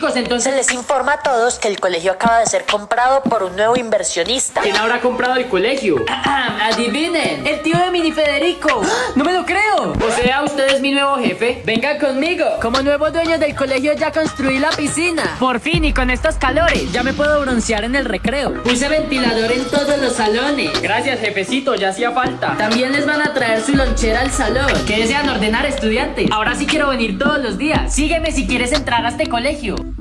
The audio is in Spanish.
Entonces les informa a todos que el colegio acaba de ser comprado por un nuevo inversionista. ¿Quién habrá comprado el colegio? Adivinen, el tío de Mini Federico. No me lo creo. O sea, usted es mi nuevo jefe. Venga conmigo. Como nuevo dueño del colegio ya construí la piscina. Por fin, y con estos calores ya me puedo broncear en el recreo. Puse ventilador en todos los salones. Gracias, jefecito, ya hacía falta. También les van a traer su lonchera al salón. ¿Qué desean ordenar, estudiantes? Ahora sí quiero venir todos los días. Sígueme si quieres entrar a este colegio.